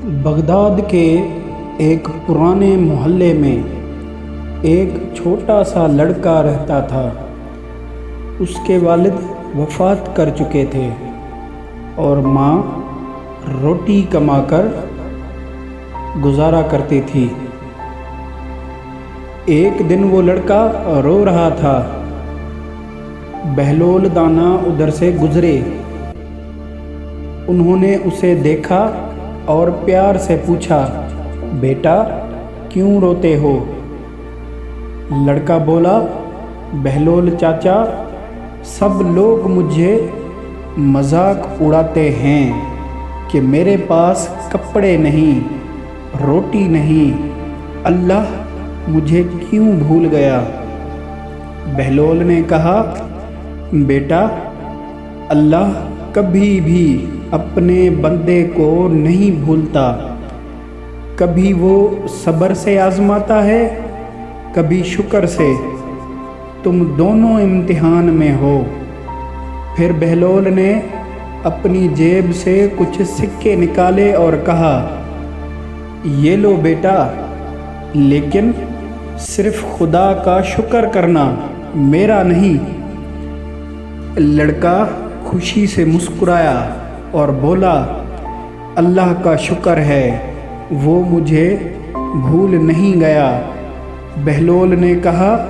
Baghdad کے ایک پرانے محلے میں ایک چھوٹا سا لڑکا رہتا تھا۔ اس کے والد وفات کر چکے تھے اور ماں روٹی کما کر گزارا کرتی تھی۔ ایک دن وہ لڑکا رو رہا تھا۔ بہلول دانا ادھر سے گزرے۔ انہوں نے اسے دیکھا اور پیار سے پوچھا، بیٹا کیوں روتے ہو؟ لڑکا بولا، بہلول چاچا، سب لوگ مجھے مذاق اڑاتے ہیں کہ میرے پاس کپڑے نہیں، روٹی نہیں، اللہ مجھے کیوں بھول گیا؟ بہلول نے کہا، بیٹا اللہ کبھی بھی اپنے بندے کو نہیں بھولتا، کبھی وہ صبر سے آزماتا ہے، کبھی شکر سے، تم دونوں امتحان میں ہو۔ پھر بہلول نے اپنی جیب سے کچھ سکے نکالے اور کہا، یہ لو بیٹا، لیکن صرف خدا کا شکر کرنا، میرا نہیں۔ لڑکا خوشی سے مسکرایا اور بولا، اللہ کا شکر ہے، وہ مجھے بھول نہیں گیا۔ بہلول نے کہا،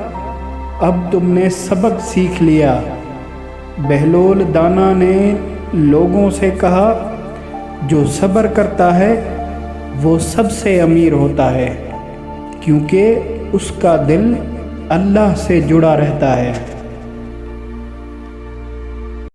اب تم نے سبق سیکھ لیا۔ بہلول دانا نے لوگوں سے کہا، جو صبر کرتا ہے وہ سب سے امیر ہوتا ہے، کیونکہ اس کا دل اللہ سے جڑا رہتا ہے۔